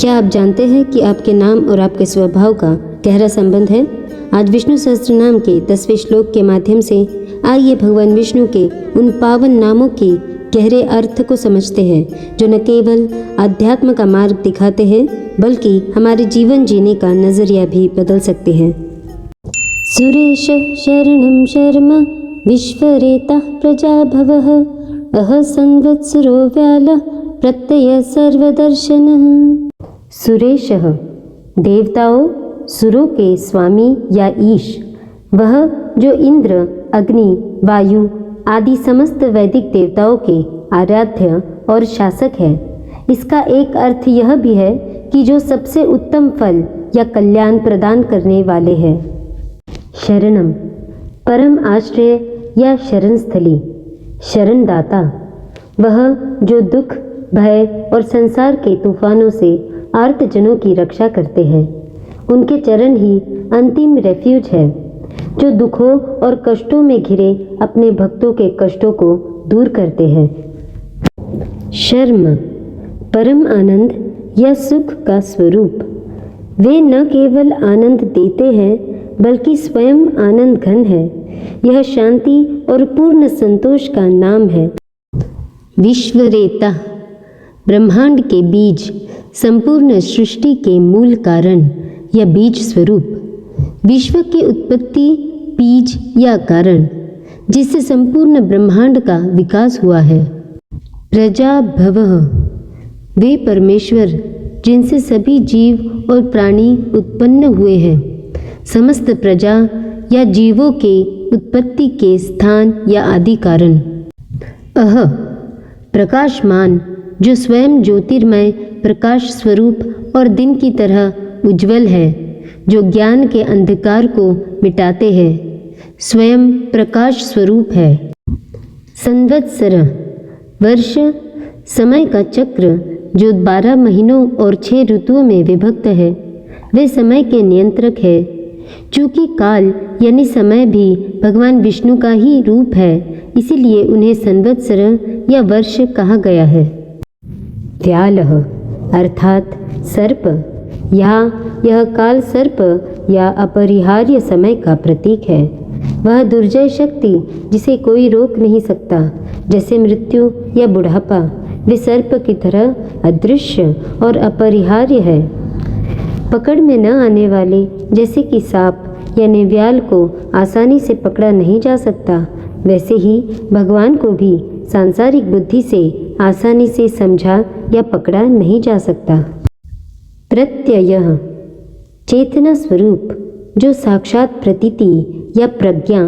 क्या आप जानते हैं कि आपके नाम और आपके स्वभाव का गहरा संबंध है? आज विष्णु सहस्त्र नाम के 10वें श्लोक के माध्यम से आइए भगवान विष्णु के उन पावन नामों के गहरे अर्थ को समझते हैं, जो न केवल आध्यात्म का मार्ग दिखाते हैं बल्कि हमारे जीवन जीने का नजरिया भी बदल सकते हैं। सुरेश शरणं शर्म विश्वरेता प्रजाभवः अह संवत्सरो व्याल प्रत्यय सर्वदर्शनः। सुरेशः देवताओं सुरों के स्वामी या ईश, वह जो इंद्र, अग्नि, वायु आदि समस्त वैदिक देवताओं के आराध्य और शासक है। इसका एक अर्थ यह भी है कि जो सबसे उत्तम फल या कल्याण प्रदान करने वाले हैं। शरणम परम आश्रय या शरण स्थली, शरणदाता वह जो दुख, भय और संसार के तूफानों से आर्तजनों की रक्षा करते हैं। उनके चरण ही अंतिम रेफ्यूज है, जो दुखों और कष्टों में घिरे अपने भक्तों के कष्टों को दूर करते हैं। शर्म परम आनंद या सुख का स्वरूप, वे न केवल आनंद देते हैं बल्कि स्वयं आनंद घन है। यह शांति और पूर्ण संतोष का नाम है। विश्वरेता ब्रह्मांड के बीज, संपूर्ण सृष्टि के मूल कारण या बीज स्वरूप, विश्व की उत्पत्ति बीज या कारण जिससे संपूर्ण ब्रह्मांड का विकास हुआ है। प्रजाभवः वे परमेश्वर जिनसे सभी जीव और प्राणी उत्पन्न हुए हैं। समस्त प्रजा या जीवों के उत्पत्ति के स्थान या आदि कारण। अह प्रकाशमान जो स्वयं ज्योतिर्मय प्रकाश स्वरूप और दिन की तरह उज्जवल है, जो ज्ञान के अंधकार को मिटाते हैं, स्वयं प्रकाश स्वरूप है। संवत्सर वर्ष समय का चक्र जो 12 महीनों और 6 ऋतुओं में विभक्त है, वे समय के नियंत्रक है। चूँकि काल यानी समय भी भगवान विष्णु का ही रूप है, इसीलिए उन्हें संवत्सर या वर्ष कहा गया है। व्यालः अर्थात सर्प, यहाँ यह काल सर्प या अपरिहार्य समय का प्रतीक है। वह दुर्जय शक्ति जिसे कोई रोक नहीं सकता, जैसे मृत्यु या बुढ़ापा, वे सर्प की तरह अदृश्य और अपरिहार्य है। पकड़ में न आने वाले, जैसे कि सांप यानी व्याल को आसानी से पकड़ा नहीं जा सकता, वैसे ही भगवान को भी सांसारिक बुद्धि से आसानी से समझा या पकड़ा नहीं जा सकता। प्रत्ययः चेतना स्वरूप, जो साक्षात प्रतीति या प्रज्ञा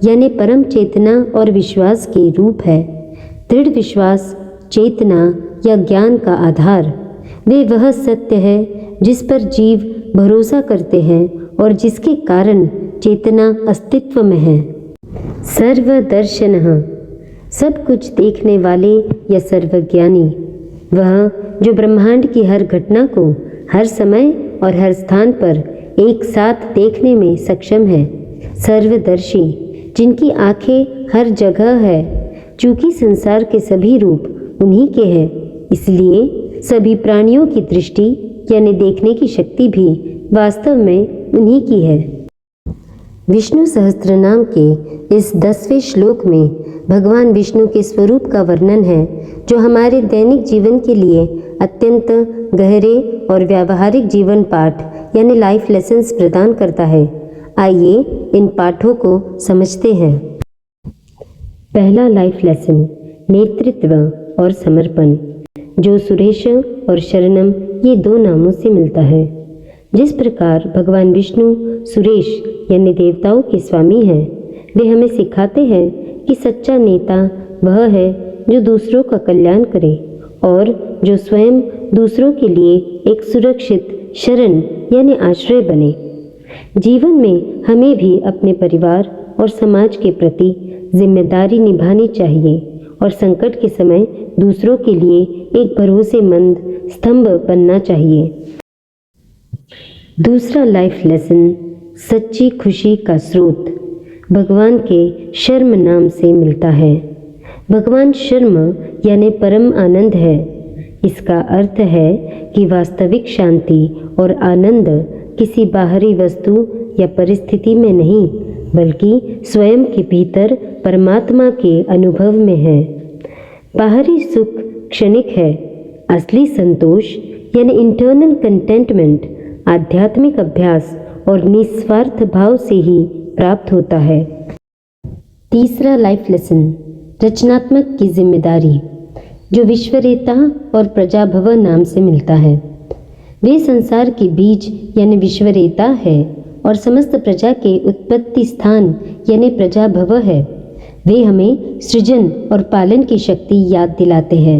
यानी परम चेतना और विश्वास के रूप है। दृढ़ विश्वास, चेतना या ज्ञान का आधार, वे वह सत्य है जिस पर जीव भरोसा करते हैं और जिसके कारण चेतना अस्तित्व में है। सर्वदर्शनः सब कुछ देखने वाले या सर्वज्ञानी, वह जो ब्रह्मांड की हर घटना को हर समय और हर स्थान पर एक साथ देखने में सक्षम है। सर्वदर्शी जिनकी आंखें हर जगह है। चूँकि संसार के सभी रूप उन्हीं के हैं, इसलिए सभी प्राणियों की दृष्टि यानी देखने की शक्ति भी वास्तव में उन्हीं की है। विष्णु सहस्त्र नाम के इस 10वें श्लोक में भगवान विष्णु के स्वरूप का वर्णन है, जो हमारे दैनिक जीवन के लिए अत्यंत गहरे और व्यावहारिक जीवन पाठ यानी लाइफ लेसन्स प्रदान करता है। आइए इन पाठों को समझते हैं। पहला लाइफ लेसन, नेतृत्व और समर्पण, जो सुरेश और शरणम ये 2 नामों से मिलता है। जिस प्रकार भगवान विष्णु सुरेश यानी देवताओं के स्वामी हैं, वे हमें सिखाते हैं कि सच्चा नेता वह है जो दूसरों का कल्याण करे और जो स्वयं दूसरों के लिए एक सुरक्षित शरण यानी आश्रय बने। जीवन में हमें भी अपने परिवार और समाज के प्रति जिम्मेदारी निभानी चाहिए और संकट के समय दूसरों के लिए एक भरोसेमंद स्तंभ बनना चाहिए। दूसरा लाइफ लेसन, सच्ची खुशी का स्रोत, भगवान के शर्म नाम से मिलता है। भगवान शर्म यानी परम आनंद है। इसका अर्थ है कि वास्तविक शांति और आनंद किसी बाहरी वस्तु या परिस्थिति में नहीं, बल्कि स्वयं के भीतर परमात्मा के अनुभव में है। बाहरी सुख क्षणिक है, असली संतोष यानी इंटरनल कंटेंटमेंट आध्यात्मिक अभ्यास और निस्वार्थ भाव से ही प्राप्त होता है। तीसरा लाइफ लेसन, रचनात्मक की जिम्मेदारी, जो विश्वरेता और प्रजाभव नाम से मिलता है। वे संसार के बीज यानी विश्वरेता है और समस्त प्रजा के उत्पत्ति स्थान यानी प्रजाभव है। वे हमें सृजन और पालन की शक्ति याद दिलाते हैं।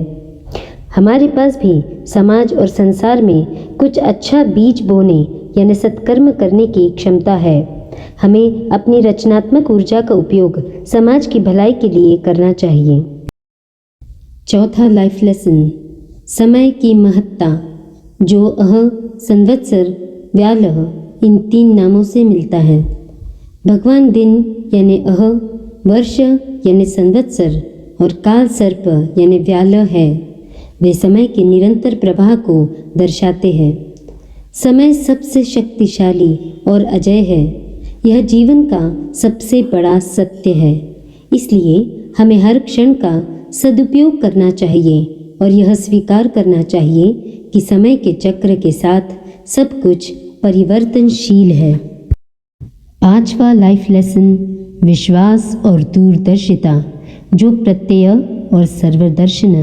हमारे पास भी समाज और संसार में कुछ अच्छा बीज बोने यानी सत्कर्म करने की क्षमता है। हमें अपनी रचनात्मक ऊर्जा का उपयोग समाज की भलाई के लिए करना चाहिए। चौथा लाइफ लेसन, समय की महत्ता, जो संवत्सर, व्यालः इन 3 नामों से मिलता है। भगवान दिन यानी वर्ष यानी संवत्सर और काल सर्प यानी व्यालः है। वे समय के निरंतर प्रवाह को दर्शाते हैं। समय सबसे शक्तिशाली और अजय है। यह जीवन का सबसे बड़ा सत्य है। इसलिए हमें हर क्षण का सदुपयोग करना चाहिए और यह स्वीकार करना चाहिए कि समय के चक्र के साथ सब कुछ परिवर्तनशील है। पांचवा लाइफ लेसन, विश्वास और दूरदर्शिता, जो प्रत्यय और सर्वदर्शन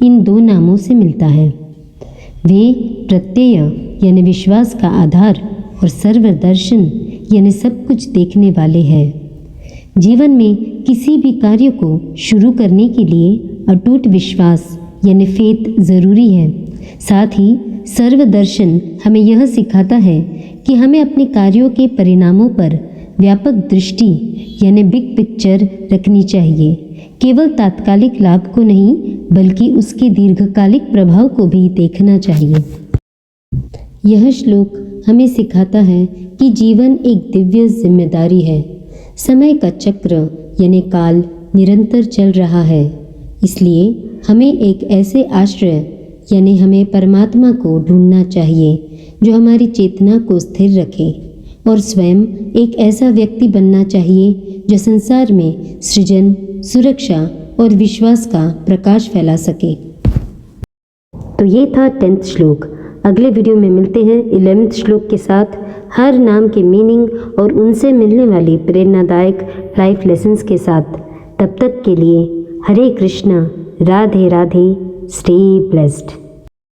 इन 2 नामों से मिलता है। वे प्रत्यय यानी विश्वास का आधार और सर्वदर्शन यानी सब कुछ देखने वाले हैं। जीवन में किसी भी कार्य को शुरू करने के लिए अटूट विश्वास यानी फेथ जरूरी है। साथ ही सर्वदर्शन हमें यह सिखाता है कि हमें अपने कार्यों के परिणामों पर व्यापक दृष्टि यानी बिग पिक्चर रखनी चाहिए। केवल तात्कालिक लाभ को नहीं, बल्कि उसके दीर्घकालिक प्रभाव को भी देखना चाहिए। यह श्लोक हमें सिखाता है कि जीवन एक दिव्य जिम्मेदारी है। समय का चक्र यानी काल निरंतर चल रहा है। इसलिए हमें एक ऐसे आश्रय यानी हमें परमात्मा को ढूंढना चाहिए जो हमारी चेतना को स्थिर रखे, और स्वयं एक ऐसा व्यक्ति बनना चाहिए जो संसार में सृजन, सुरक्षा और विश्वास का प्रकाश फैला सके। तो ये था 10th श्लोक। अगले वीडियो में मिलते हैं 11th श्लोक के साथ, हर नाम के मीनिंग और उनसे मिलने वाली प्रेरणादायक लाइफ लेसन्स के साथ। तब तक के लिए हरे कृष्णा, राधे राधे, स्टे ब्लेस्ड।